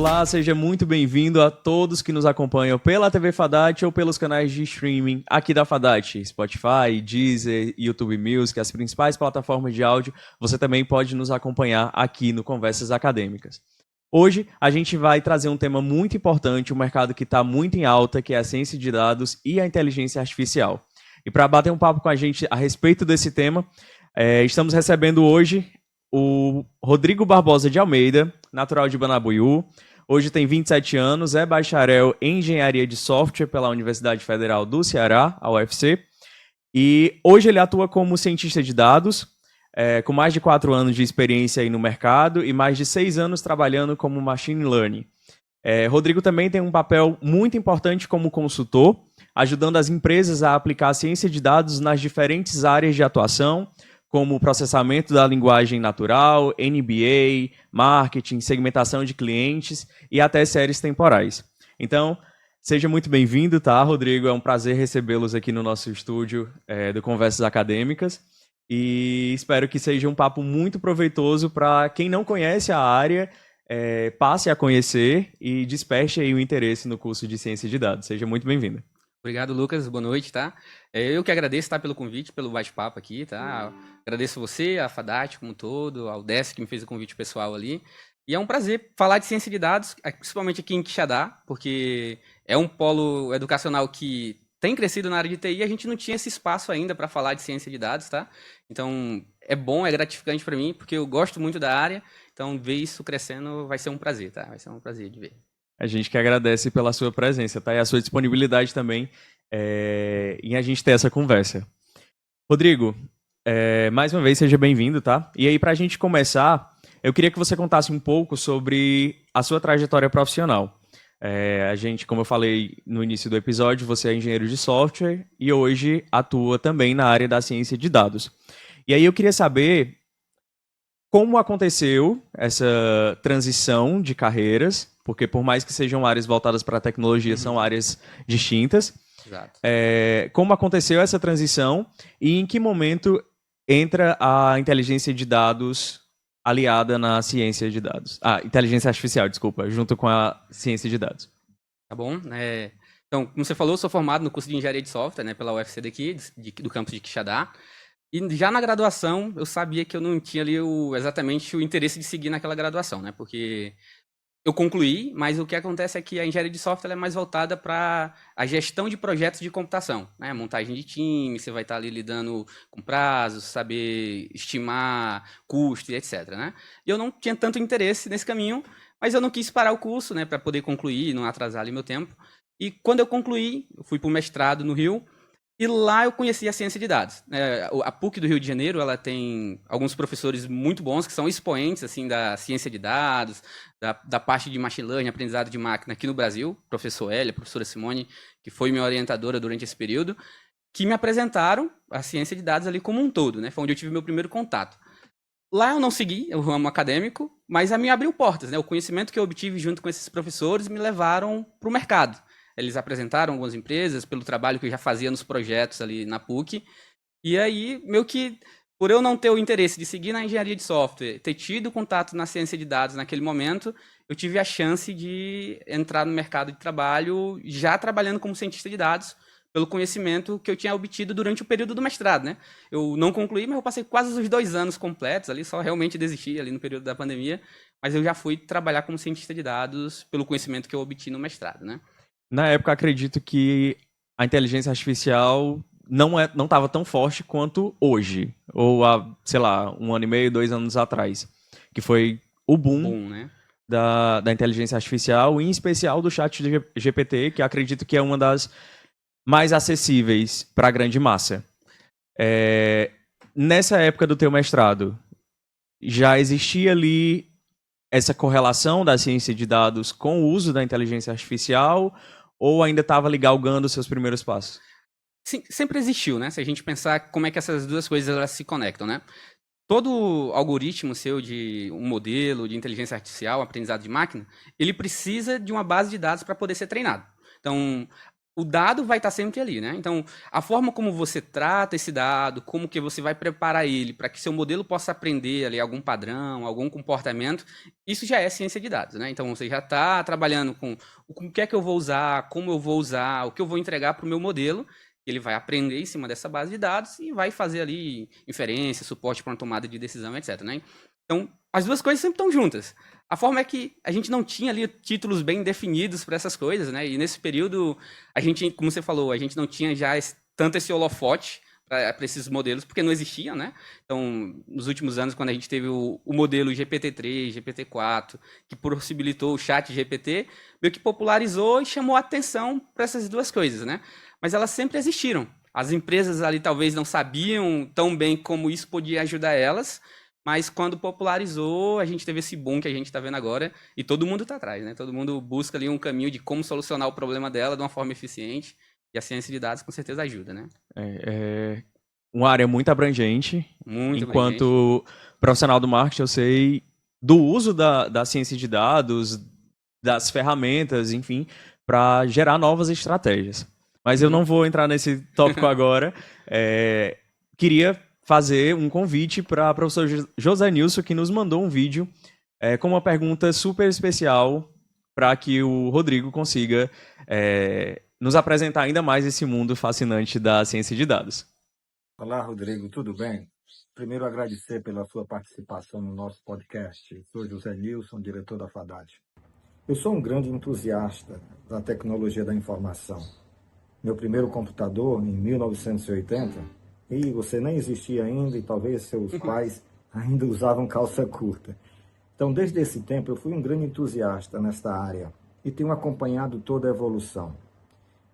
Olá, seja muito bem-vindo a todos que nos acompanham pela TV Fadat ou pelos canais de streaming aqui da Fadat, Spotify, Deezer, YouTube Music, as principais plataformas de áudio. Você também pode nos acompanhar aqui no Conversas Acadêmicas. Hoje a gente vai trazer um tema muito importante, um mercado que está muito em alta, que é a ciência de dados e a inteligência artificial. E para bater um papo com a gente a respeito desse tema, estamos recebendo hoje o Rodrigo Barbosa de Almeida, natural de Banabuiú. Hoje tem 27 anos, é bacharel em Engenharia de Software pela Universidade Federal do Ceará, a UFC. E hoje ele atua como cientista de dados, com mais de 4 anos de experiência aí no mercado e mais de 6 anos trabalhando como Machine Learning. Rodrigo também tem um papel muito importante como consultor, ajudando as empresas a aplicar a ciência de dados nas diferentes áreas de atuação, como processamento da linguagem natural, NBA, marketing, segmentação de clientes e até séries temporais. Então, seja muito bem-vindo, tá, Rodrigo? É um prazer recebê-los aqui no nosso estúdio do Conversas Acadêmicas e espero que seja um papo muito proveitoso para quem não conhece a área, passe a conhecer e desperte aí o interesse no curso de Ciência de Dados. Seja muito bem-vindo. Obrigado, Lucas. Boa noite, tá? Eu que agradeço, tá, pelo convite, pelo bate-papo aqui, tá? Agradeço você, a Fadat como um todo, ao Décio que me fez o convite pessoal ali. E é um prazer falar de ciência de dados, principalmente aqui em Quixadá, porque é um polo educacional que tem crescido na área de TI e a gente não tinha esse espaço ainda para falar de ciência de dados, tá? Então, é bom, é gratificante para mim, porque eu gosto muito da área, então ver isso crescendo vai ser um prazer, tá? Vai ser um prazer de ver. A gente que agradece pela sua presença, tá? E a sua disponibilidade também em a gente ter essa conversa. Rodrigo, mais uma vez, seja bem-vindo, tá? E aí, para a gente começar, eu queria que você contasse um pouco sobre a sua trajetória profissional. A gente, como eu falei no início do episódio, você é engenheiro de software e hoje atua também na área da ciência de dados. E aí eu queria saber como aconteceu essa transição de carreiras, porque por mais que sejam áreas voltadas para a tecnologia, são áreas distintas. Exato. Como aconteceu essa transição e em que momento entra a inteligência de dados aliada na ciência de dados? Inteligência artificial, desculpa, junto com a ciência de dados. Tá bom? Então, como você falou, eu sou formado no curso de Engenharia de Software, né, pela UFC daqui, do campus de Quixadá. E já na graduação, eu sabia que eu não tinha ali exatamente o interesse de seguir naquela graduação, né? Porque eu concluí, mas o que acontece é que a engenharia de software é mais voltada para a gestão de projetos de computação, né? Montagem de time, você vai estar ali lidando com prazos, saber estimar custo e etc, né? E eu não tinha tanto interesse nesse caminho, mas eu não quis parar o curso, né, para poder concluir, não atrasar ali meu tempo. E quando eu concluí, eu fui para o mestrado no Rio, e lá eu conheci a ciência de dados. A PUC do Rio de Janeiro, ela tem alguns professores muito bons que são expoentes assim da ciência de dados, da parte de machine learning, aprendizado de máquina aqui no Brasil. Professor Hélio, professora Simone, que foi minha orientadora durante esse período, que me apresentaram a ciência de dados ali como um todo, né? Foi onde eu tive meu primeiro contato. Lá eu não segui o ramo acadêmico, mas a mim abriu portas, né? O conhecimento que eu obtive junto com esses professores me levaram para o mercado. Eles apresentaram algumas empresas pelo trabalho que eu já fazia nos projetos ali na PUC. E aí, meio que, por eu não ter o interesse de seguir na engenharia de software, ter tido contato na ciência de dados naquele momento, eu tive a chance de entrar no mercado de trabalho já trabalhando como cientista de dados, pelo conhecimento que eu tinha obtido durante o período do mestrado, né? Eu não concluí, mas eu passei quase os 2 anos completos ali, só realmente desisti ali no período da pandemia, mas eu já fui trabalhar como cientista de dados pelo conhecimento que eu obtive no mestrado, né? Na época, acredito que a inteligência artificial não estava tão forte quanto hoje, ou há, sei lá, 1 ano e meio, 2 anos atrás, que foi o boom Né? da inteligência artificial, em especial do chat GPT, que acredito que é uma das mais acessíveis para a grande massa. Nessa época do teu mestrado, já existia ali essa correlação da ciência de dados com o uso da inteligência artificial ou ainda estava ali galgando os seus primeiros passos? Sim, sempre existiu, né? Se a gente pensar como é que essas duas coisas elas se conectam, né? Todo algoritmo seu de um modelo de inteligência artificial, aprendizado de máquina, ele precisa de uma base de dados para poder ser treinado. Então, o dado vai estar sempre ali, né? Então, a forma como você trata esse dado, como que você vai preparar ele para que seu modelo possa aprender ali algum padrão, algum comportamento, isso já é ciência de dados, né? Então, você já está trabalhando com o que é que eu vou usar, como eu vou usar, o que eu vou entregar para o meu modelo. Ele vai aprender em cima dessa base de dados e vai fazer ali inferência, suporte para uma tomada de decisão, etc, né? Então, as duas coisas sempre estão juntas. A forma é que a gente não tinha ali títulos bem definidos para essas coisas, né? E nesse período, a gente, como você falou, a gente não tinha já tanto esse holofote para esses modelos, porque não existiam, né? Então, nos últimos anos, quando a gente teve o modelo GPT-3, GPT-4, que possibilitou o chat GPT, meio que popularizou e chamou a atenção para essas duas coisas, né? Mas elas sempre existiram. As empresas ali talvez não sabiam tão bem como isso podia ajudar elas, mas quando popularizou, a gente teve esse boom que a gente está vendo agora e todo mundo está atrás, né? Todo mundo busca ali um caminho de como solucionar o problema dela de uma forma eficiente e a ciência de dados com certeza ajuda, né? É uma área muito abrangente. Muito abrangente. Enquanto profissional do marketing, eu sei do uso da ciência de dados, das ferramentas, enfim, para gerar novas estratégias. Mas eu não vou entrar nesse tópico agora. Queria fazer um convite para o professor José Nilson, que nos mandou um vídeo com uma pergunta super especial para que o Rodrigo consiga nos apresentar ainda mais esse mundo fascinante da ciência de dados. Olá, Rodrigo, tudo bem? Primeiro, agradecer pela sua participação no nosso podcast. Eu sou José Nilson, diretor da FADAT. Eu sou um grande entusiasta da tecnologia da informação. Meu primeiro computador, em 1980, e você nem existia ainda e talvez seus pais ainda usavam calça curta. Então, desde esse tempo, eu fui um grande entusiasta nesta área e tenho acompanhado toda a evolução.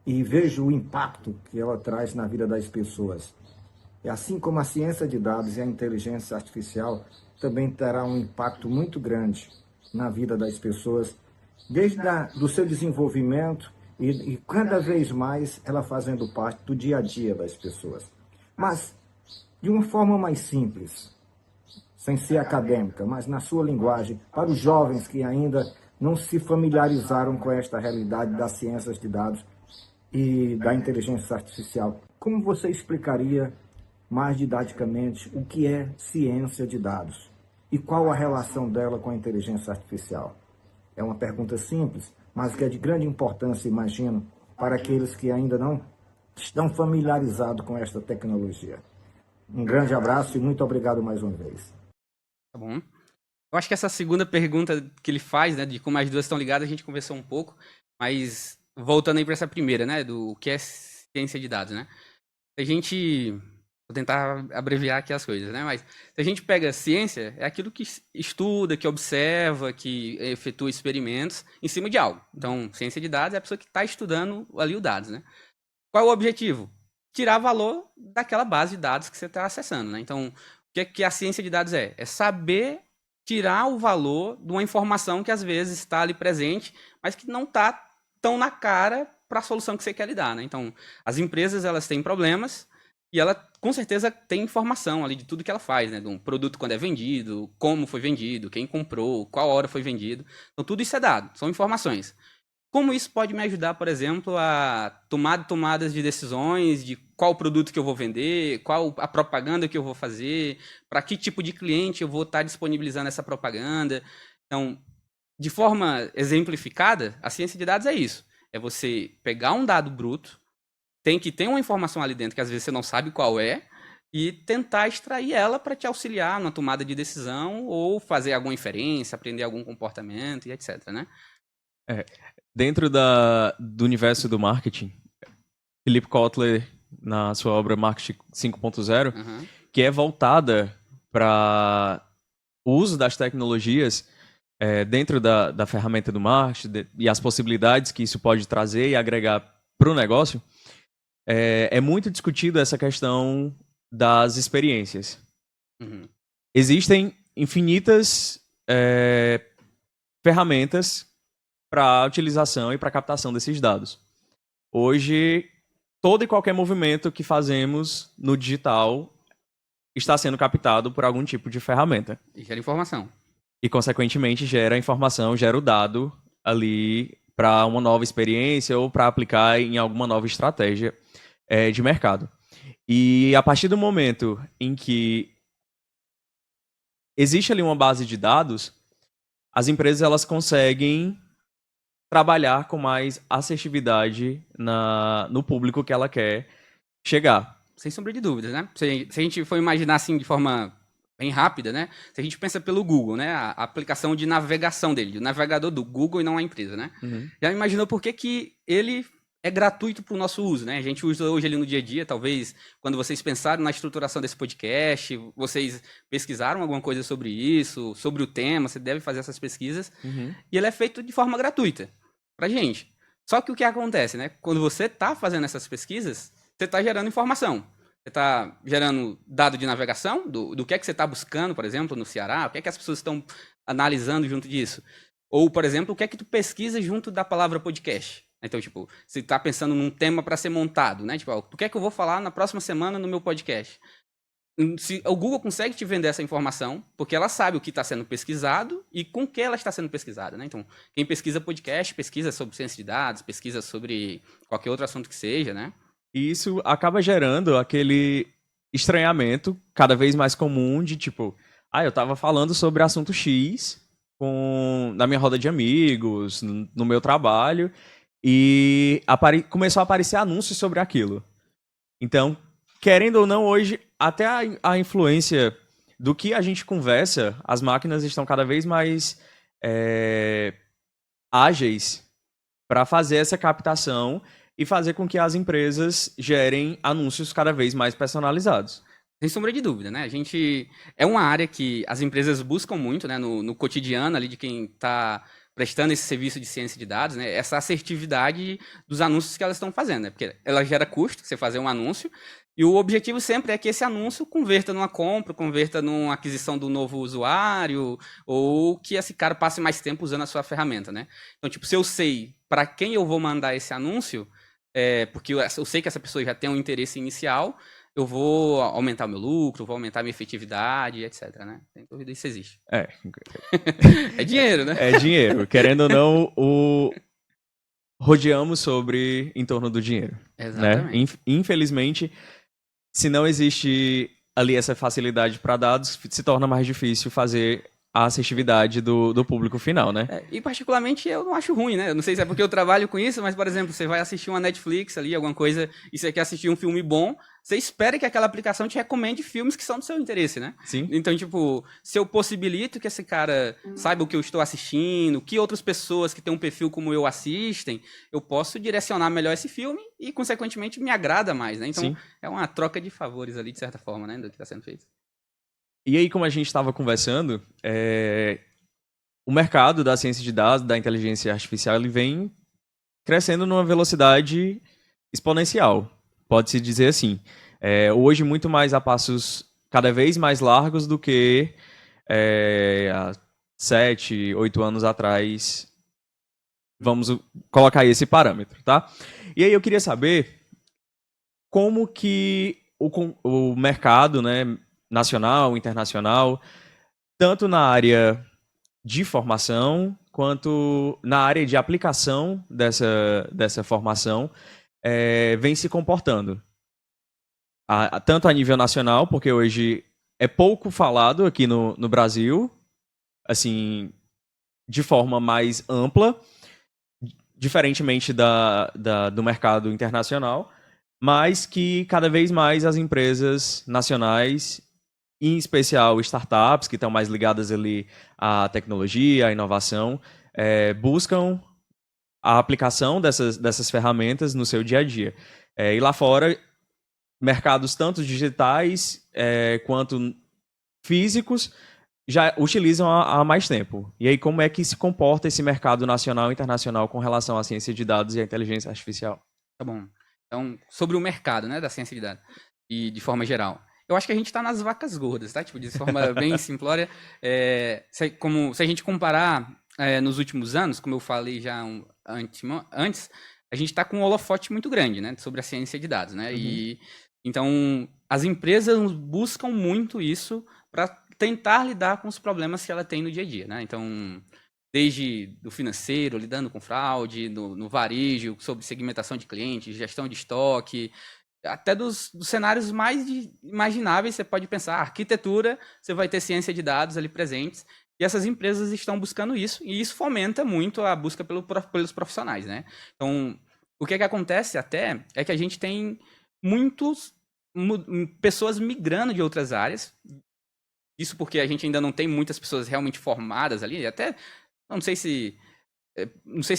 E vejo o impacto que ela traz na vida das pessoas. E assim como a ciência de dados e a inteligência artificial também terá um impacto muito grande na vida das pessoas, desde do seu desenvolvimento e cada vez mais ela fazendo parte do dia a dia das pessoas. Mas de uma forma mais simples, sem ser acadêmica, mas na sua linguagem, para os jovens que ainda não se familiarizaram com esta realidade das ciências de dados e da inteligência artificial. Como você explicaria mais didaticamente o que é ciência de dados e qual a relação dela com a inteligência artificial? É uma pergunta simples, mas que é de grande importância, imagino, para aqueles que ainda não estão familiarizados com esta tecnologia. Um grande abraço e muito obrigado mais uma vez. Tá bom. Eu acho que essa segunda pergunta que ele faz, né, de como as duas estão ligadas, a gente conversou um pouco, mas voltando aí para essa primeira, né, do que é ciência de dados, né? A gente, vou tentar abreviar aqui as coisas, né, mas se a gente pega ciência, é aquilo que estuda, que observa, que efetua experimentos em cima de algo. Então, ciência de dados é a pessoa que está estudando ali os dados, né? Qual é o objetivo? Tirar valor daquela base de dados que você está acessando, né? Então, o que a ciência de dados é? É saber tirar o valor de uma informação que às vezes está ali presente, mas que não está tão na cara para a solução que você quer lidar, né? Então, as empresas elas têm problemas e ela com certeza tem informação ali de tudo que ela faz, né? De um produto quando é vendido, como foi vendido, quem comprou, qual hora foi vendido. Então, tudo isso é dado, são informações. Como isso pode me ajudar, por exemplo, a tomar tomadas de decisões de qual produto que eu vou vender, qual a propaganda que eu vou fazer, para que tipo de cliente eu vou estar disponibilizando essa propaganda. Então, de forma exemplificada, a ciência de dados é isso. É você pegar um dado bruto, tem que ter uma informação ali dentro que às vezes você não sabe qual é, e tentar extrair ela para te auxiliar na tomada de decisão ou fazer alguma inferência, aprender algum comportamento e etc, né? Dentro do universo do marketing, Philip Kotler, na sua obra Marketing 5.0, que é voltada para o uso das tecnologias dentro da ferramenta do marketing e as possibilidades que isso pode trazer e agregar para o negócio, é muito discutido essa questão das experiências. Existem infinitas ferramentas para a utilização e para a captação desses dados. Hoje, todo e qualquer movimento que fazemos no digital está sendo captado por algum tipo de ferramenta. E gera informação. E, consequentemente, gera informação, gera o dado ali para uma nova experiência ou para aplicar em alguma nova estratégia de mercado. E a partir do momento em que existe ali uma base de dados, as empresas elas conseguem trabalhar com mais assertividade no público que ela quer chegar. Sem sombra de dúvidas, né? Se a gente for imaginar assim de forma bem rápida, né? Se a gente pensa pelo Google, né? A aplicação de navegação dele, o navegador do Google e não a empresa, né? Já imaginou por que ele é gratuito para o nosso uso, né? A gente usa hoje ali no dia a dia, talvez quando vocês pensaram na estruturação desse podcast, vocês pesquisaram alguma coisa sobre isso, sobre o tema, você deve fazer essas pesquisas, e ele é feito de forma gratuita pra gente. Só que o que acontece, né? Quando você está fazendo essas pesquisas, você está gerando informação. Você está gerando dado de navegação do que é que você está buscando, por exemplo, no Ceará, o que é que as pessoas estão analisando junto disso. Ou, por exemplo, o que é que tu pesquisa junto da palavra podcast. Então, tipo, você está pensando num tema para ser montado, né? Tipo, o que é que eu vou falar na próxima semana no meu podcast? O Google consegue te vender essa informação, porque ela sabe o que está sendo pesquisado e com que ela está sendo pesquisada, né? Então, quem pesquisa podcast, pesquisa sobre ciência de dados, pesquisa sobre qualquer outro assunto que seja, né? E isso acaba gerando aquele estranhamento cada vez mais comum de tipo, eu tava falando sobre assunto X na minha roda de amigos, no meu trabalho, e começou a aparecer anúncios sobre aquilo. Então, querendo ou não, hoje, até a influência do que a gente conversa, as máquinas estão cada vez mais ágeis para fazer essa captação e fazer com que as empresas gerem anúncios cada vez mais personalizados. Sem sombra de dúvida, né? É uma área que as empresas buscam muito, né? No cotidiano ali de quem está prestando esse serviço de ciência de dados, né? Essa assertividade dos anúncios que elas estão fazendo, né? Porque ela gera custo, você fazer um anúncio, e o objetivo sempre é que esse anúncio converta numa compra, converta numa aquisição do novo usuário, ou que esse cara passe mais tempo usando a sua ferramenta, né? Então, tipo, se eu sei para quem eu vou mandar esse anúncio, porque eu sei que essa pessoa já tem um interesse inicial, eu vou aumentar o meu lucro, vou aumentar a minha efetividade, etc, né? Sem dúvida, isso existe. É dinheiro, né? É dinheiro. Querendo ou não, rodeamos em torno do dinheiro. Exatamente. Né? Infelizmente, se não existe ali essa facilidade para dados, se torna mais difícil fazer a assertividade do público final, né? E particularmente eu não acho ruim, né? Eu não sei se é porque eu trabalho com isso, mas, por exemplo, você vai assistir uma Netflix ali, alguma coisa, e você quer assistir um filme bom, você espera que aquela aplicação te recomende filmes que são do seu interesse, né? Sim. Então, tipo, se eu possibilito que esse cara saiba o que eu estou assistindo, que outras pessoas que têm um perfil como eu assistem, eu posso direcionar melhor esse filme e, consequentemente, me agrada mais, né? Então, Sim. É uma troca de favores ali, de certa forma, né? Do que está sendo feito. E aí, como a gente estava conversando, o mercado da ciência de dados, da inteligência artificial, ele vem crescendo numa velocidade exponencial, pode-se dizer assim. Hoje, muito mais a passos cada vez mais largos do que há 7, 8 anos atrás. Vamos colocar aí esse parâmetro, tá? E aí eu queria saber como que o mercado, né, nacional, internacional, tanto na área de formação quanto na área de aplicação dessa formação, vem se comportando. Tanto a nível nacional, porque hoje é pouco falado aqui no Brasil, assim, de forma mais ampla, diferentemente do mercado internacional, mas que cada vez mais as empresas nacionais, em especial startups que estão mais ligadas ali à tecnologia, à inovação, buscam a aplicação dessas ferramentas no seu dia a dia. E lá fora, mercados tanto digitais quanto físicos já utilizam há mais tempo. E aí, como é que se comporta esse mercado nacional e internacional com relação à ciência de dados e à inteligência artificial? Tá bom. Então, sobre o mercado, né, da ciência de dados, e de forma geral. Eu acho que a gente está nas vacas gordas, tá? Tipo, de forma bem simplória. Se a gente comparar nos últimos anos, como eu falei já antes, a gente está com um holofote muito grande, né, sobre a ciência de dados, né? E então as empresas buscam muito isso para tentar lidar com os problemas que ela tem no dia a dia, né? Então desde do financeiro, lidando com fraude, no varejo, sobre segmentação de clientes, gestão de estoque, até dos cenários mais imagináveis. Você pode pensar, arquitetura, você vai ter ciência de dados ali presentes, e essas empresas estão buscando isso, e isso fomenta muito a busca pelos profissionais, né? Então, o que acontece até é que a gente tem muitas pessoas migrando de outras áreas, isso porque a gente ainda não tem muitas pessoas realmente formadas ali, até não sei se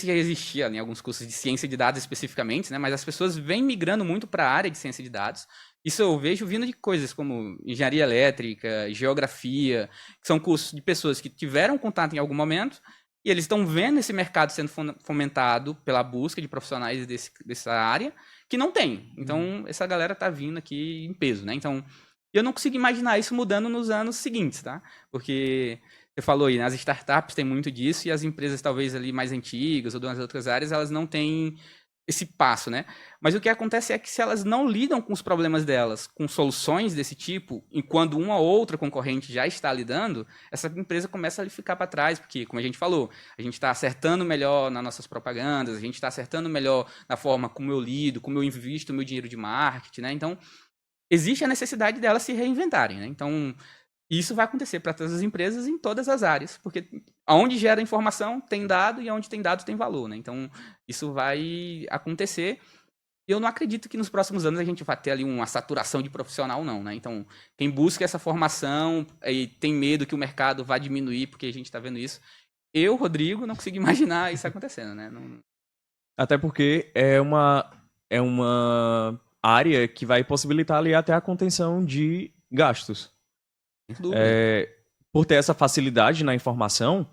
já existia em alguns cursos de ciência de dados especificamente, né? Mas as pessoas vêm migrando muito para a área de ciência de dados. Isso eu vejo vindo de coisas como engenharia elétrica, geografia, que são cursos de pessoas que tiveram contato em algum momento e eles estão vendo esse mercado sendo fomentado pela busca de profissionais dessa área que não tem. Então, essa galera tá vindo aqui em peso, né? Então, eu não consigo imaginar isso mudando nos anos seguintes, tá? Porque você falou aí, né, as startups têm muito disso e as empresas talvez ali mais antigas ou das outras áreas, elas não têm esse passo, né? Mas o que acontece é que se elas não lidam com os problemas delas, com soluções desse tipo, e quando uma ou outra concorrente já está lidando, essa empresa começa a ficar para trás, porque, como a gente falou, a gente está acertando melhor nas nossas propagandas, a gente está acertando melhor na forma como eu lido, como eu invisto o meu dinheiro de marketing, né? Então, existe a necessidade delas se reinventarem, né? Então, isso vai acontecer para todas as empresas em todas as áreas, porque onde gera informação tem dado e onde tem dado tem valor, né? Então, isso vai acontecer. E eu não acredito que nos próximos anos a gente vai ter ali uma saturação de profissional, não, né? Então, quem busca essa formação e tem medo que o mercado vá diminuir, porque a gente está vendo isso, eu, Rodrigo, não consigo imaginar isso acontecendo, né? Não... Até porque é uma área que vai possibilitar ali até a contenção de gastos. Sem dúvida. Por ter essa facilidade na informação,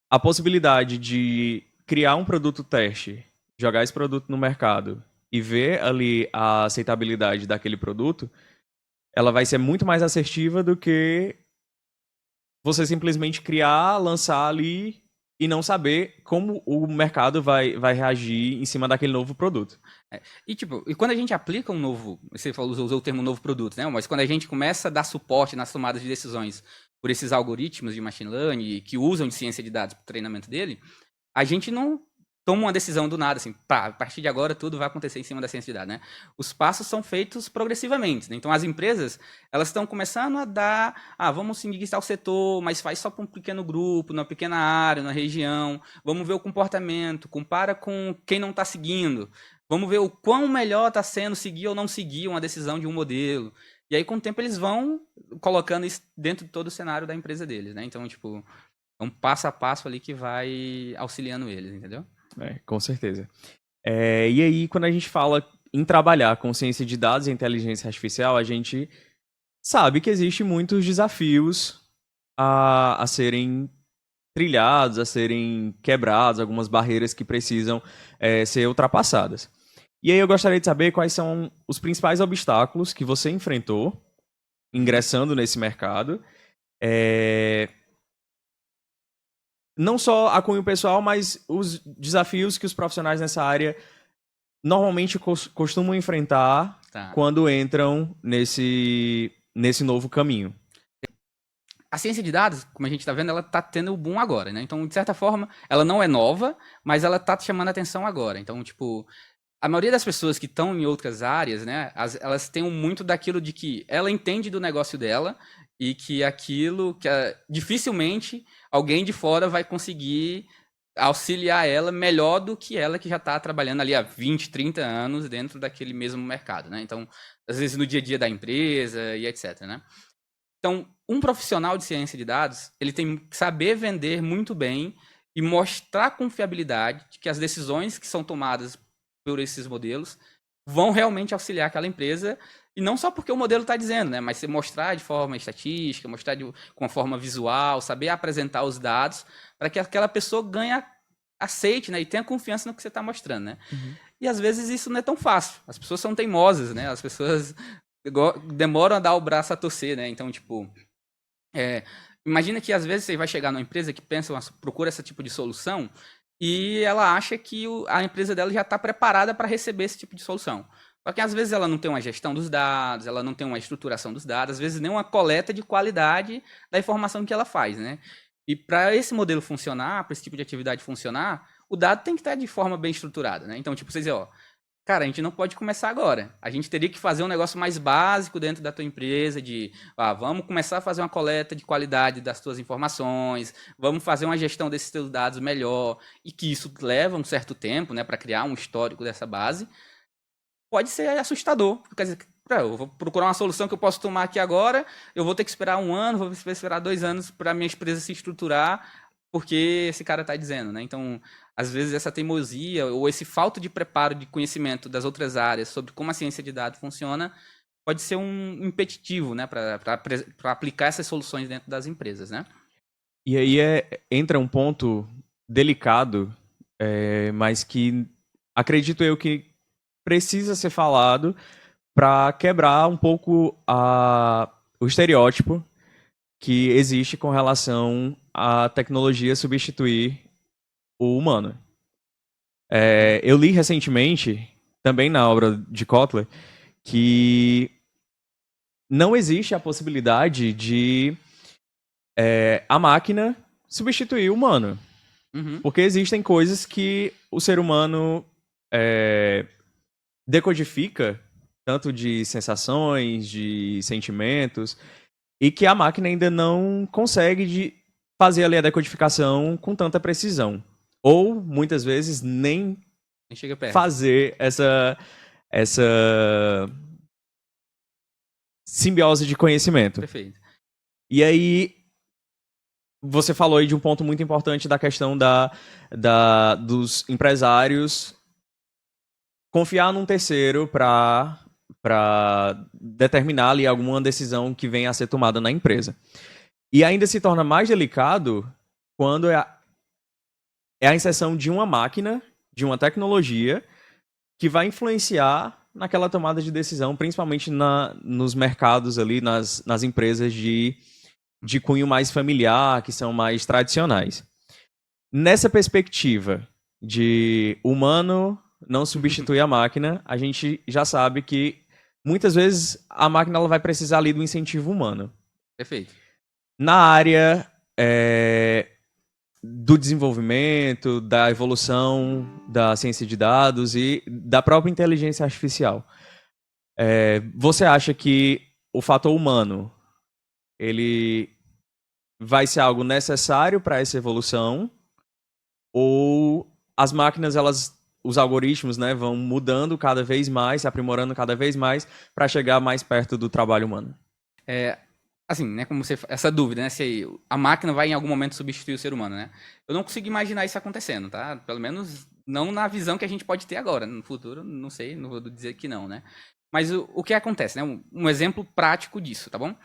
a possibilidade de criar um produto teste, jogar esse produto no mercado e ver ali a aceitabilidade daquele produto, ela vai ser muito mais assertiva do que você simplesmente criar, lançar ali e não saber como o mercado vai reagir em cima daquele novo produto. E tipo, e quando a gente aplica um novo, você usou o termo novo produto, né? Mas quando a gente começa a dar suporte nas tomadas de decisões por esses algoritmos de machine learning que usam de ciência de dados para o treinamento dele, a gente não toma uma decisão do nada, assim, pá, a partir de agora tudo vai acontecer em cima da ciência de dados, né? Os passos são feitos progressivamente, né? Então as empresas, elas estão começando a dar, vamos seguir tal setor, mas faz só para um pequeno grupo, numa pequena área, na região, vamos ver o comportamento, compara com quem não está seguindo, vamos ver o quão melhor está sendo seguir ou não seguir uma decisão de um modelo. E aí, com o tempo, eles vão colocando isso dentro de todo o cenário da empresa deles, né? Então, tipo, é um passo a passo ali que vai auxiliando eles, entendeu? Com certeza. E aí, quando a gente fala em trabalhar com ciência de dados e inteligência artificial, a gente sabe que existem muitos desafios a serem trilhados, a serem quebrados, algumas barreiras que precisam ser ultrapassadas. E aí eu gostaria de saber quais são os principais obstáculos que você enfrentou ingressando nesse mercado. Não só a cunho pessoal, mas os desafios que os profissionais nessa área normalmente costumam enfrentar quando entram nesse novo caminho. A ciência de dados, como a gente está vendo, ela está tendo o boom agora, né? Então, de certa forma, ela não é nova, mas ela está chamando a atenção agora. Então, tipo, a maioria das pessoas que estão em outras áreas, né, elas têm muito daquilo de que ela entende do negócio dela e que aquilo que dificilmente alguém de fora vai conseguir auxiliar ela melhor do que ela que já está trabalhando ali há 20, 30 anos dentro daquele mesmo mercado, né? Então, às vezes no dia a dia da empresa e etc, né? Então, um profissional de ciência de dados, ele tem que saber vender muito bem e mostrar confiabilidade de que as decisões que são tomadas por esses modelos vão realmente auxiliar aquela empresa, e não só porque o modelo está dizendo, né? Mas você mostrar de forma estatística, mostrar com uma forma visual, saber apresentar os dados para que aquela pessoa ganhe, aceite, né? E tenha confiança no que você está mostrando, né? Uhum. E às vezes isso não é tão fácil. As pessoas são teimosas, né? As pessoas demoram a dar o braço a torcer, né? Então, tipo, imagina que às vezes você vai chegar numa empresa que procura esse tipo de solução e ela acha que a empresa dela já está preparada para receber esse tipo de solução. Só que às vezes ela não tem uma gestão dos dados, ela não tem uma estruturação dos dados, às vezes nem uma coleta de qualidade da informação que ela faz, né? E para esse modelo funcionar, para esse tipo de atividade funcionar, o dado tem que estar de forma bem estruturada, né? Então, tipo, vocês dizem, ó, cara, a gente não pode começar agora. A gente teria que fazer um negócio mais básico dentro da tua empresa, vamos começar a fazer uma coleta de qualidade das tuas informações, vamos fazer uma gestão desses teus dados melhor, e que isso leva um certo tempo, né, para criar um histórico dessa base. Pode ser assustador. Quer dizer, eu vou procurar uma solução que eu posso tomar aqui agora, eu vou ter que esperar 1 ano, vou esperar 2 anos para a minha empresa se estruturar, porque esse cara está dizendo, né? Então, às vezes essa teimosia ou esse falta de preparo de conhecimento das outras áreas sobre como a ciência de dados funciona pode ser um impeditivo, né, para aplicar essas soluções dentro das empresas, né? E aí entra um ponto delicado, mas que acredito eu que precisa ser falado para quebrar um pouco o estereótipo que existe com relação à tecnologia substituir o humano. Eu li recentemente, também na obra de Kotler, que não existe a possibilidade de a máquina substituir o humano. Uhum. Porque existem coisas que o ser humano decodifica, tanto de sensações, de sentimentos, e que a máquina ainda não consegue fazer ali a decodificação com tanta precisão. Ou, muitas vezes, nem Chega perto. fazer essa simbiose de conhecimento. Perfeito. E aí, você falou aí de um ponto muito importante da questão dos empresários confiar num terceiro para determinar ali alguma decisão que venha a ser tomada na empresa. E ainda se torna mais delicado quando é a inserção de uma máquina, de uma tecnologia, que vai influenciar naquela tomada de decisão, principalmente nos mercados ali, nas empresas de cunho mais familiar, que são mais tradicionais. Nessa perspectiva de humano não substitui a máquina, a gente já sabe que muitas vezes a máquina ela vai precisar ali do incentivo humano. Perfeito. Na área do desenvolvimento, da evolução da ciência de dados e da própria inteligência artificial, você acha que o fator humano ele vai ser algo necessário para essa evolução, ou as máquinas, os algoritmos, né, vão mudando cada vez mais, se aprimorando cada vez mais para chegar mais perto do trabalho humano? Assim, né, como essa dúvida, né, se a máquina vai em algum momento substituir o ser humano, né? Eu não consigo imaginar isso acontecendo, tá? Pelo menos não na visão que a gente pode ter agora. No futuro, não sei, não vou dizer que não, né? Mas o que acontece, né? Um exemplo prático disso, tá bom?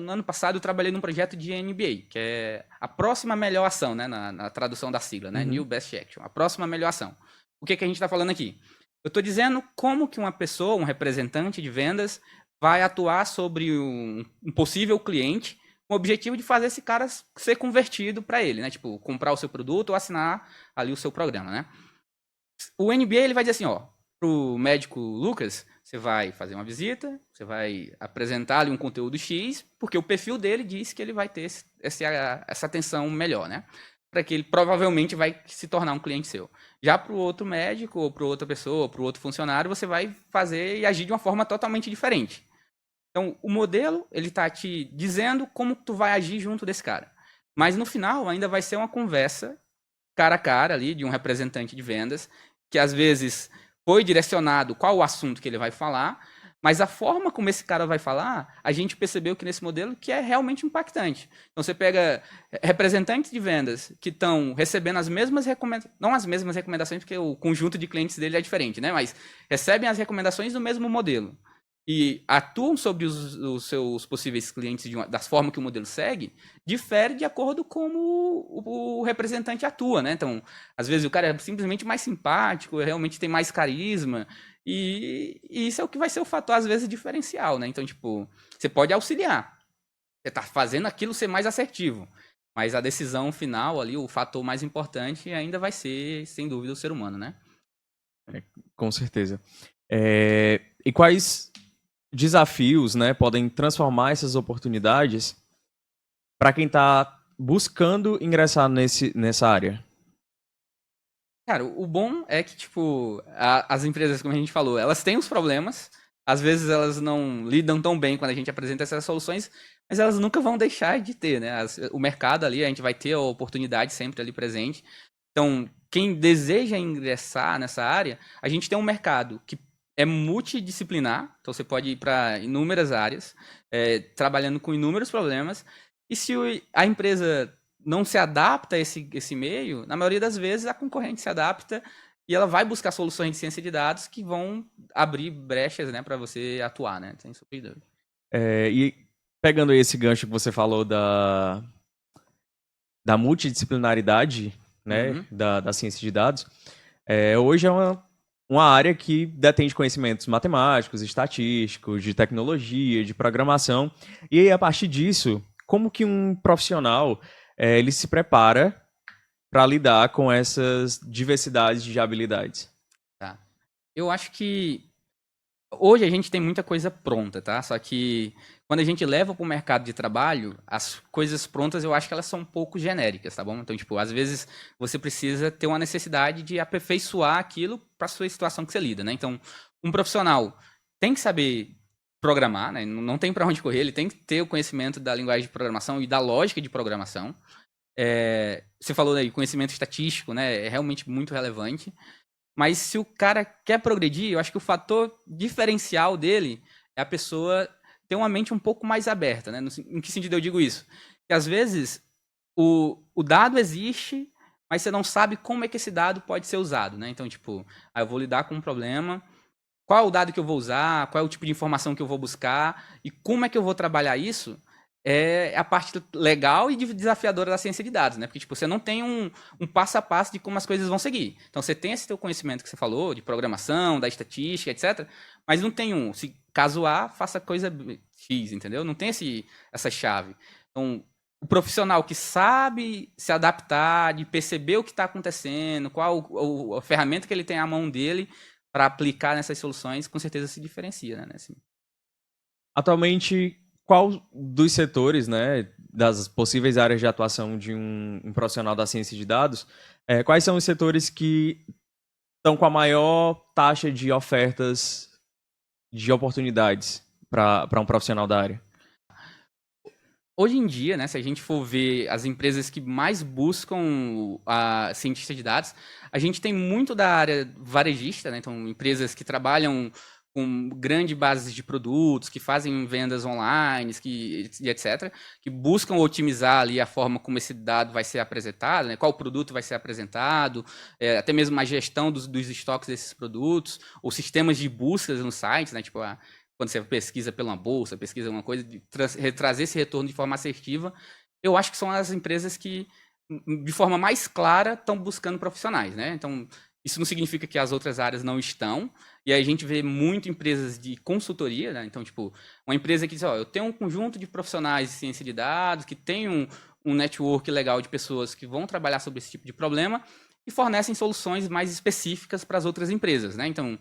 No ano passado eu trabalhei num projeto de NBA, que é a próxima melhor ação, né? Na tradução da sigla, né? New Best Action, a próxima melhor ação. O que a gente está falando aqui? Eu estou dizendo como que uma pessoa, um representante de vendas, vai atuar sobre um possível cliente com o objetivo de fazer esse cara ser convertido para ele, né? Tipo, comprar o seu produto ou assinar ali o seu programa, né? O NBA ele vai dizer assim, ó, pro médico Lucas, você vai fazer uma visita, você vai apresentar ali um conteúdo X, porque o perfil dele diz que ele vai ter essa atenção melhor, né? Para que ele provavelmente vai se tornar um cliente seu. Já para o outro médico, ou para outra pessoa, ou para o outro funcionário, você vai fazer e agir de uma forma totalmente diferente. Então, o modelo, ele está te dizendo como tu vai agir junto desse cara. Mas no final, ainda vai ser uma conversa cara a cara ali de um representante de vendas, que às vezes foi direcionado qual o assunto que ele vai falar, mas a forma como esse cara vai falar, a gente percebeu que nesse modelo que é realmente impactante. Então você pega representantes de vendas que estão recebendo as mesmas recomendações, não as mesmas recomendações, porque o conjunto de clientes dele é diferente, né? Mas recebem as recomendações do mesmo modelo e atuam sobre os seus possíveis clientes das formas que o modelo segue, difere de acordo com como o representante atua, né? Então, às vezes o cara é simplesmente mais simpático, realmente tem mais carisma, e isso é o que vai ser o fator, às vezes, diferencial, né? Então, tipo, você pode auxiliar, você tá fazendo aquilo ser mais assertivo, mas a decisão final ali, o fator mais importante ainda vai ser, sem dúvida, o ser humano, né? Com certeza. E quais desafios, né, podem transformar essas oportunidades para quem está buscando ingressar nessa área? Cara, o bom é que, tipo, as empresas, como a gente falou, elas têm os problemas. Às vezes elas não lidam tão bem quando a gente apresenta essas soluções, mas elas nunca vão deixar de ter, né? O mercado ali, a gente vai ter a oportunidade sempre ali presente. Então, quem deseja ingressar nessa área, a gente tem um mercado que é multidisciplinar, então você pode ir para inúmeras áreas, trabalhando com inúmeros problemas. E se a empresa não se adapta a esse meio, na maioria das vezes a concorrente se adapta e ela vai buscar soluções de ciência de dados que vão abrir brechas, né, para você atuar, né? Sem sombra de dúvida. E pegando aí esse gancho que você falou da multidisciplinaridade, né, Uhum. da ciência de dados, hoje é uma área que detém de conhecimentos matemáticos, estatísticos, de tecnologia, de programação. E aí, a partir disso, como que um profissional ele se prepara para lidar com essas diversidades de habilidades? Tá. Eu acho que hoje a gente tem muita coisa pronta, tá? Só que quando a gente leva para o mercado de trabalho, as coisas prontas eu acho que elas são um pouco genéricas, tá bom? Então, tipo, às vezes você precisa ter uma necessidade de aperfeiçoar aquilo para sua situação que você lida, né? Então, um profissional tem que saber programar, né? Não tem para onde correr, ele tem que ter o conhecimento da linguagem de programação e da lógica de programação. Você falou aí, conhecimento estatístico, né? É realmente muito relevante. Mas se o cara quer progredir, eu acho que o fator diferencial dele é a pessoa ter uma mente um pouco mais aberta, né? Em que sentido eu digo isso? Que às vezes o dado existe, mas você não sabe como é que esse dado pode ser usado, né? Então, tipo, eu vou lidar com um problema, qual é o dado que eu vou usar, qual é o tipo de informação que eu vou buscar e como é que eu vou trabalhar isso é a parte legal e desafiadora da ciência de dados, né? Porque tipo, você não tem um passo a passo de como as coisas vão seguir. Então você tem esse teu conhecimento que você falou, de programação, da estatística, etc. Mas não tem se caso A, faça coisa X, entendeu? Não tem essa chave. Então, o profissional que sabe se adaptar, de perceber o que está acontecendo, qual a ferramenta que ele tem à mão dele, para aplicar nessas soluções, com certeza se diferencia, né? Atualmente, qual dos setores, né, das possíveis áreas de atuação de um profissional da ciência de dados, quais são os setores que estão com a maior taxa de ofertas de oportunidades para um profissional da área? Hoje em dia, né, se a gente for ver as empresas que mais buscam a cientista de dados, a gente tem muito da área varejista, né, então empresas que trabalham com grande base de produtos, que fazem vendas online, e etc., que buscam otimizar ali a forma como esse dado vai ser apresentado, né, qual produto vai ser apresentado, até mesmo a gestão dos estoques desses produtos, ou sistemas de buscas no site, né, tipo quando você pesquisa pela bolsa, pesquisa alguma coisa, de trazer esse retorno de forma assertiva, eu acho que são as empresas que, de forma mais clara, estão buscando profissionais, né? Então, isso não significa que as outras áreas não estão, e aí a gente vê muito empresas de consultoria, né? Então, tipo, uma empresa que diz, ó, eu tenho um conjunto de profissionais de ciência de dados, que tem um network legal de pessoas que vão trabalhar sobre esse tipo de problema, e fornecem soluções mais específicas para as outras empresas, né? Então,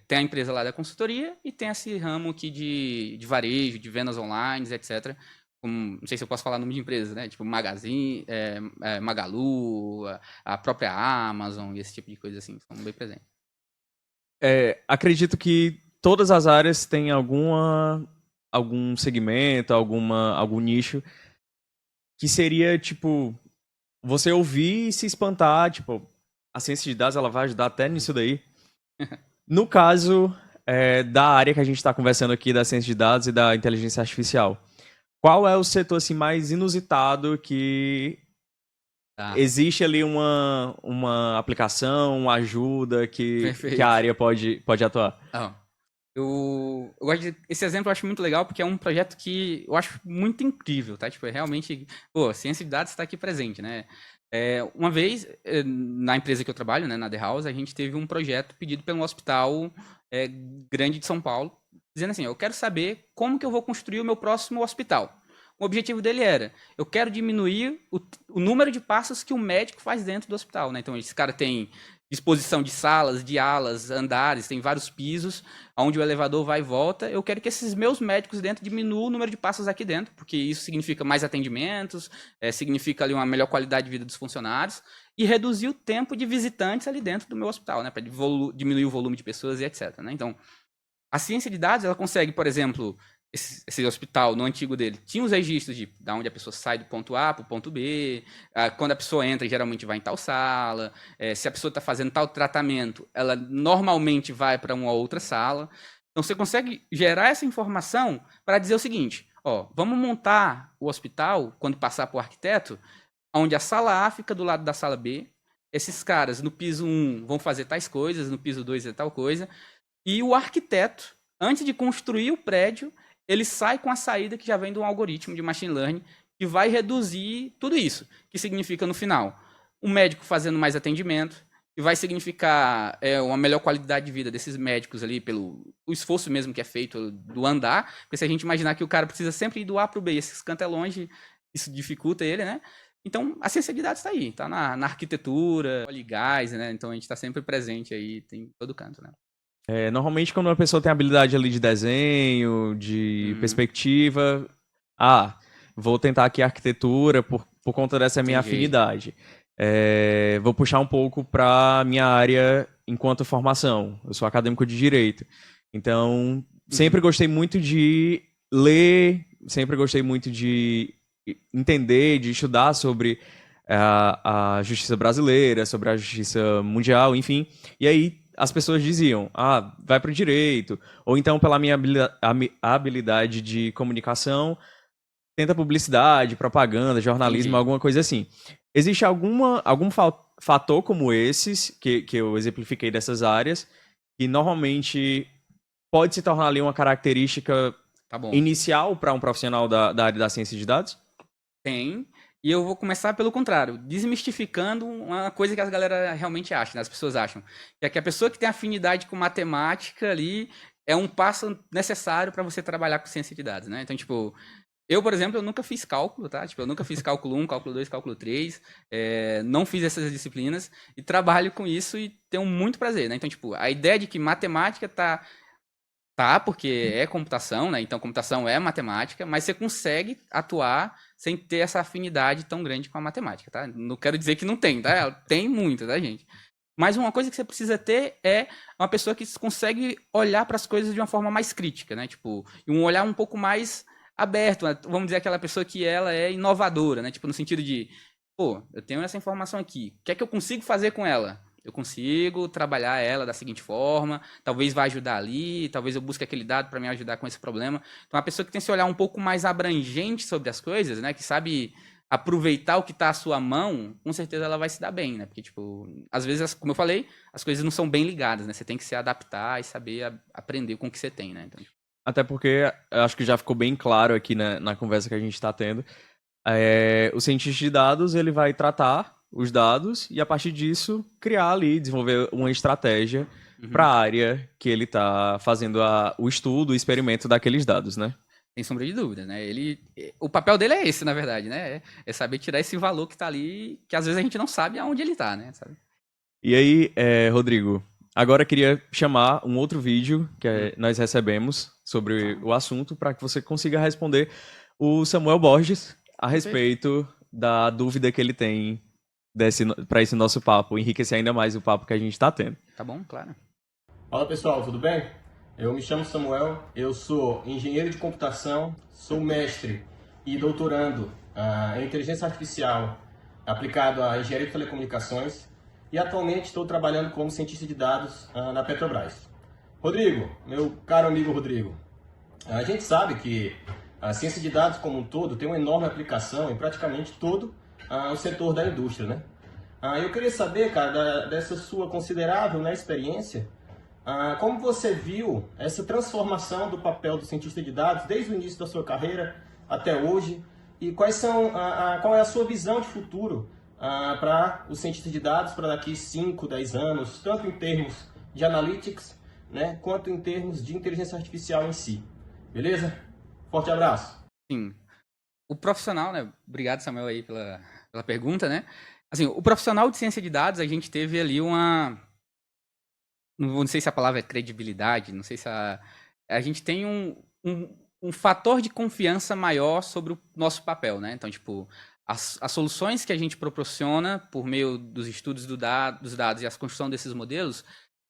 tem a empresa lá da consultoria e tem esse ramo aqui de varejo, de vendas online, etc. Não sei se eu posso falar nome de empresas, né? Tipo Magazine, Magalu, a própria Amazon e esse tipo de coisa assim, são bem presentes. Acredito que todas as áreas têm algum segmento, algum nicho que seria, tipo, você ouvir e se espantar, tipo, a ciência de dados ela vai ajudar até nisso daí. No caso da área que a gente está conversando aqui, da ciência de dados e da inteligência artificial, qual é o setor assim, mais inusitado que existe ali uma aplicação, uma ajuda que a Perfeito. área pode atuar? Eu gosto esse exemplo eu acho muito legal porque é um projeto que eu acho muito incrível, tá? Tipo, realmente, a ciência de dados está aqui presente, né? Uma vez, na empresa que eu trabalho, né, na The House, a gente teve um projeto pedido pelo hospital grande de São Paulo, dizendo assim, eu quero saber como que eu vou construir o meu próximo hospital. O objetivo dele era, eu quero diminuir o número de passos que o médico faz dentro do hospital, né? Então, esse cara tem disposição de salas, de alas, andares, tem vários pisos, onde o elevador vai e volta. Eu quero que esses meus médicos dentro diminuam o número de passos aqui dentro, porque isso significa mais atendimentos, significa ali uma melhor qualidade de vida dos funcionários, e reduzir o tempo de visitantes ali dentro do meu hospital, né? Para diminuir o volume de pessoas e etc, né? Então, a ciência de dados, ela consegue, por exemplo, esse hospital, no antigo dele, tinha os registros de onde a pessoa sai do ponto A para o ponto B, quando a pessoa entra, geralmente vai em tal sala, se a pessoa está fazendo tal tratamento, ela normalmente vai para uma outra sala. Então, você consegue gerar essa informação para dizer o seguinte, vamos montar o hospital, quando passar para o arquiteto, onde a sala A fica do lado da sala B, esses caras no piso 1 vão fazer tais coisas, no piso 2 é tal coisa, e o arquiteto, antes de construir o prédio, ele sai com a saída que já vem de um algoritmo de machine learning que vai reduzir tudo isso, que significa, no final, um médico fazendo mais atendimento, que vai significar uma melhor qualidade de vida desses médicos ali, pelo o esforço mesmo que é feito do andar, porque se a gente imaginar que o cara precisa sempre ir do A para o B, e esse canto é longe, isso dificulta ele, né? Então, a ciência de dados está aí, está na arquitetura, óleo e gás, né? Então, a gente está sempre presente aí, tem em todo canto, né? Normalmente, quando uma pessoa tem habilidade ali de desenho, de perspectiva, vou tentar aqui arquitetura por conta dessa minha afinidade. Vou puxar um pouco para minha área enquanto formação. Eu sou acadêmico de Direito. Então, sempre gostei muito de ler, sempre gostei muito de entender, de estudar sobre a justiça brasileira, sobre a justiça mundial, enfim. E aí, as pessoas diziam, vai para o direito, ou então pela minha habilidade de comunicação, tenta publicidade, propaganda, jornalismo, alguma coisa assim. Existe algum fator como esses, que eu exemplifiquei dessas áreas, que normalmente pode se tornar ali uma característica inicial para um profissional da área da ciência de dados? Tem. E eu vou começar pelo contrário, desmistificando uma coisa que as galera realmente acham, né? As pessoas acham. Que é que a pessoa que tem afinidade com matemática ali é um passo necessário para você trabalhar com ciência de dados, né? Então, tipo, eu, por exemplo, eu nunca fiz cálculo, tá? Tipo, eu nunca fiz cálculo 1, cálculo 2, cálculo 3, não fiz essas disciplinas e trabalho com isso e tenho muito prazer, né? Então, tipo, a ideia de que matemática tá, porque é computação, né? Então, computação é matemática, mas você consegue atuar sem ter essa afinidade tão grande com a matemática, tá? Não quero dizer que não tem, tá? Tem muita, tá, gente? Mas uma coisa que você precisa ter é uma pessoa que consegue olhar para as coisas de uma forma mais crítica, né? Tipo, um olhar um pouco mais aberto, né? Vamos dizer aquela pessoa que ela é inovadora, né? Tipo, no sentido de, eu tenho essa informação aqui, o que é que eu consigo fazer com ela? Eu consigo trabalhar ela da seguinte forma, talvez vá ajudar ali, talvez eu busque aquele dado para me ajudar com esse problema. Então, uma pessoa que tem esse olhar um pouco mais abrangente sobre as coisas, né, que sabe aproveitar o que está à sua mão, com certeza ela vai se dar bem, né? Porque, tipo, às vezes, como eu falei, as coisas não são bem ligadas, né? Você tem que se adaptar e saber aprender com o que você tem, né? Então, até porque, eu acho que já ficou bem claro aqui na conversa que a gente está tendo, o cientista de dados, ele vai tratar os dados e, a partir disso, criar ali, desenvolver uma estratégia para a área que ele está fazendo o estudo, o experimento daqueles dados, né? sem sombra de dúvida, né? O papel dele é esse, na verdade, né? É saber tirar esse valor que está ali, que às vezes a gente não sabe aonde ele está, né? Sabe? E aí, Rodrigo, agora eu queria chamar um outro vídeo que nós recebemos sobre o assunto para que você consiga responder o Samuel Borges a respeito da dúvida que ele tem para esse nosso papo, enriquecer ainda mais o papo que a gente está tendo. Tá bom, claro. Fala pessoal, tudo bem? Eu me chamo Samuel, eu sou engenheiro de computação, sou mestre e doutorando em inteligência artificial aplicado à engenharia de telecomunicações e atualmente estou trabalhando como cientista de dados na Petrobras. Rodrigo, meu caro amigo Rodrigo, a gente sabe que a ciência de dados como um todo tem uma enorme aplicação em praticamente todo o setor da indústria, né? Eu queria saber, cara, dessa sua considerável, né, experiência, como você viu essa transformação do papel do cientista de dados desde o início da sua carreira até hoje e qual é a sua visão de futuro para o cientista de dados para daqui 5, 10 anos, tanto em termos de analytics, né, quanto em termos de inteligência artificial em si. Beleza? Forte abraço! Sim. o profissional, né? Obrigado, Samuel, aí pela pergunta, né? Assim, o profissional de ciência de dados, a gente teve ali não sei se a palavra é credibilidade, não sei se a gente tem um fator de confiança maior sobre o nosso papel, né? Então, tipo, as soluções que a gente proporciona por meio dos estudos dos dados e a construção desses modelos,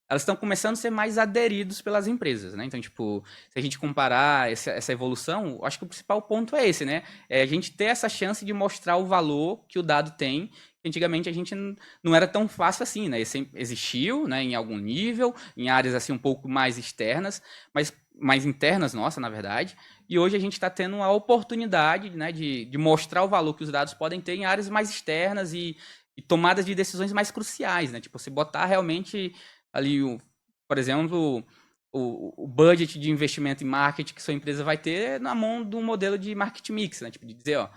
elas estão começando a ser mais aderidos pelas empresas, né? Então, tipo, se a gente comparar essa evolução, eu acho que o principal ponto é esse, né? É a gente ter essa chance de mostrar o valor que o dado tem, que antigamente a gente não era tão fácil assim, né? Existiu, né, em algum nível, em áreas assim um pouco mais externas, mas mais internas, nossa, na verdade. E hoje a gente está tendo a oportunidade, né, de mostrar o valor que os dados podem ter em áreas mais externas e tomadas de decisões mais cruciais, né? Tipo, você botar realmente ali, por exemplo, o budget de investimento em marketing que sua empresa vai ter na mão de um modelo de marketing mix, né? Tipo, de dizer, ó, a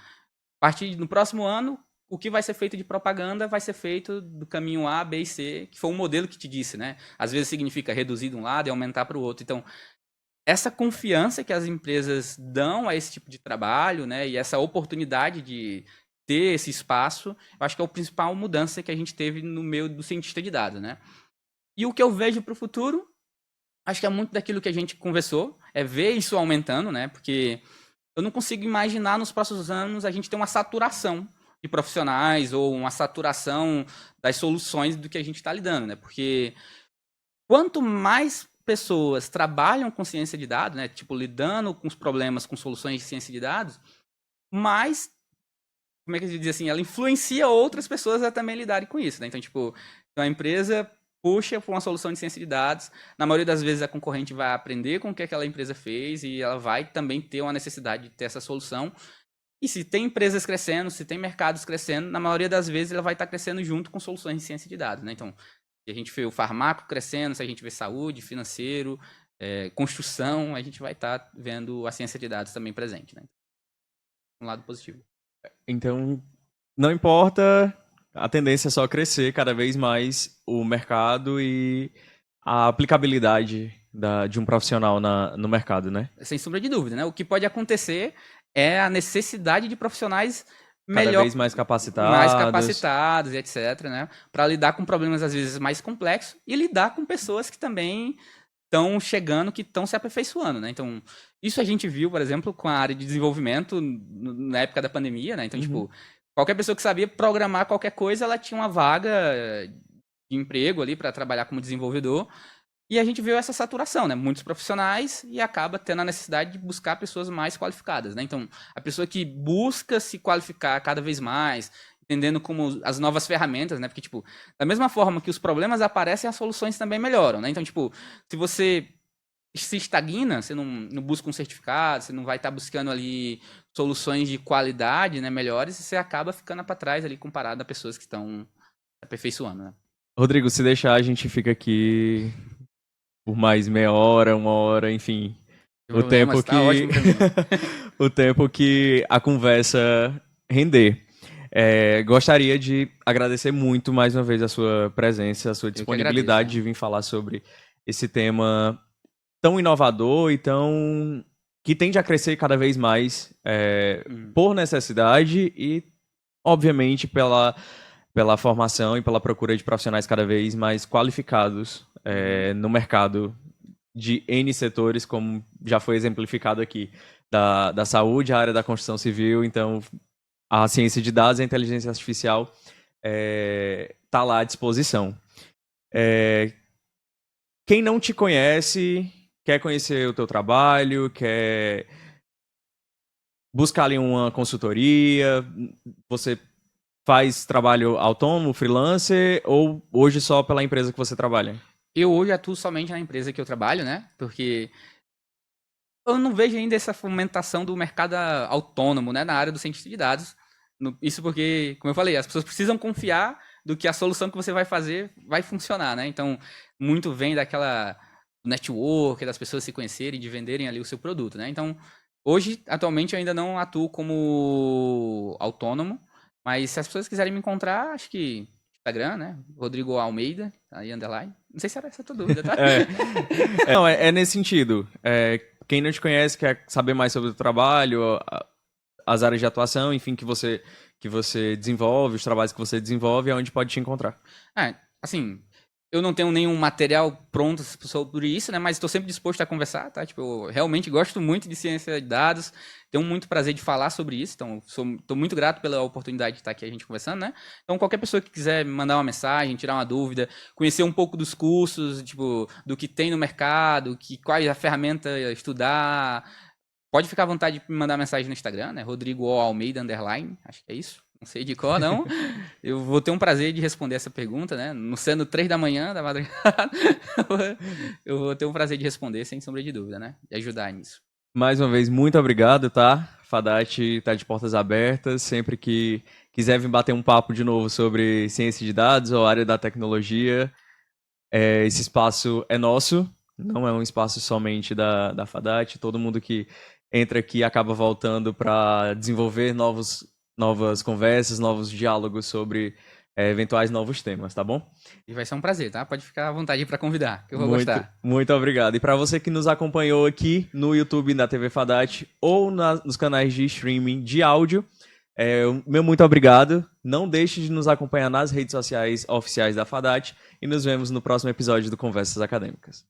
partir do próximo ano, o que vai ser feito de propaganda vai ser feito do caminho A, B e C, que foi um modelo que te disse, né? Às vezes significa reduzir de um lado e aumentar para o outro. Então, essa confiança que as empresas dão a esse tipo de trabalho, né? E essa oportunidade de ter esse espaço, eu acho que é a principal mudança que a gente teve no meio do cientista de dados, né? E o que eu vejo para o futuro, acho que é muito daquilo que a gente conversou, é ver isso aumentando, né? Porque eu não consigo imaginar nos próximos anos a gente ter uma saturação de profissionais ou uma saturação das soluções do que a gente está lidando, né? Porque quanto mais pessoas trabalham com ciência de dados, né? Tipo, lidando com os problemas, com soluções de ciência de dados, mais, como é que a gente diz assim, ela influencia outras pessoas a também lidarem com isso, né? Então, tipo, a empresa puxa por uma solução de ciência de dados, na maioria das vezes a concorrente vai aprender com o que aquela empresa fez e ela vai também ter uma necessidade de ter essa solução. E se tem empresas crescendo, se tem mercados crescendo, na maioria das vezes ela vai estar crescendo junto com soluções de ciência de dados, né? Então, se a gente vê o farmaco crescendo, se a gente vê saúde, financeiro, construção, a gente vai estar vendo a ciência de dados também presente, né? Um lado positivo. Então, não importa, a tendência é só crescer cada vez mais o mercado e a aplicabilidade de um profissional no mercado, né? Sem sombra de dúvida, né? O que pode acontecer é a necessidade de profissionais Cada vez mais capacitados e etc, né? Para lidar com problemas às vezes mais complexos e lidar com pessoas que também estão chegando, que estão se aperfeiçoando, né? Então, isso a gente viu, por exemplo, com a área de desenvolvimento na época da pandemia, né? Então, tipo, qualquer pessoa que sabia programar qualquer coisa, ela tinha uma vaga de emprego ali para trabalhar como desenvolvedor. E a gente viu essa saturação, né? Muitos profissionais e acaba tendo a necessidade de buscar pessoas mais qualificadas, né? Então, a pessoa que busca se qualificar cada vez mais, entendendo como as novas ferramentas, né? Porque, tipo, da mesma forma que os problemas aparecem, as soluções também melhoram, né? Então, tipo, se você se estagna, você não busca um certificado, você não vai estar buscando ali soluções de qualidade, né, melhores, você acaba ficando para trás ali comparado a pessoas que estão aperfeiçoando, né? Rodrigo, se deixar, a gente fica aqui por mais meia hora, uma hora, enfim. O tempo que o tempo que a conversa render. Gostaria de agradecer muito mais uma vez a sua presença, a sua disponibilidade de vir falar sobre esse tema tão inovador e que tende a crescer cada vez mais por necessidade e, obviamente, pela formação e pela procura de profissionais cada vez mais qualificados no mercado de N setores, como já foi exemplificado aqui, da saúde, a área da construção civil. Então, a ciência de dados e a inteligência artificial está lá à disposição. Quem não te conhece, quer conhecer o teu trabalho, quer buscar ali uma consultoria, você faz trabalho autônomo, freelancer, ou hoje só pela empresa que você trabalha? Eu hoje atuo somente na empresa que eu trabalho, né? Porque eu não vejo ainda essa fomentação do mercado autônomo, né? Na área do cientista de dados. Isso porque, como eu falei, as pessoas precisam confiar do que a solução que você vai fazer vai funcionar, né? Então, muito vem daquela network, das pessoas se conhecerem, de venderem ali o seu produto, né? Então, hoje, atualmente, eu ainda não atuo como autônomo, mas se as pessoas quiserem me encontrar, acho que Instagram, né? Rodrigo Almeida, aí underline. Não sei se era essa a tua dúvida, tá? Não, é nesse sentido. Quem não te conhece, quer saber mais sobre o trabalho, as áreas de atuação, enfim, que você desenvolve, os trabalhos que você desenvolve, é onde pode te encontrar. Assim, eu não tenho nenhum material pronto sobre isso, né? Mas estou sempre disposto a conversar, tá? Tipo, eu realmente gosto muito de ciência de dados, tenho muito prazer de falar sobre isso, então estou muito grato pela oportunidade de estar aqui a gente conversando, né? Então, qualquer pessoa que quiser me mandar uma mensagem, tirar uma dúvida, conhecer um pouco dos cursos, tipo, do que tem no mercado, qual é a ferramenta estudar, pode ficar à vontade de me mandar mensagem no Instagram, né? Rodrigo O. Almeida, _, acho que é isso. Não sei de qual, não. Eu vou ter um prazer de responder essa pergunta, né? Não sendo 3 da manhã, da madrugada, eu vou ter um prazer de responder, sem sombra de dúvida, né? E ajudar nisso. Mais uma vez, muito obrigado, tá? Fadat tá de portas abertas. Sempre que quiser vir bater um papo de novo sobre ciência de dados ou área da tecnologia, esse espaço é nosso. Não é um espaço somente da Fadat. Todo mundo que entra aqui acaba voltando para desenvolver novas conversas, novos diálogos sobre eventuais novos temas, tá bom? E vai ser um prazer, tá? Pode ficar à vontade para convidar, que eu vou gostar. Muito obrigado. E para você que nos acompanhou aqui no YouTube da TV Fadat ou nos canais de streaming de áudio, meu muito obrigado. Não deixe de nos acompanhar nas redes sociais oficiais da Fadat e nos vemos no próximo episódio do Conversas Acadêmicas.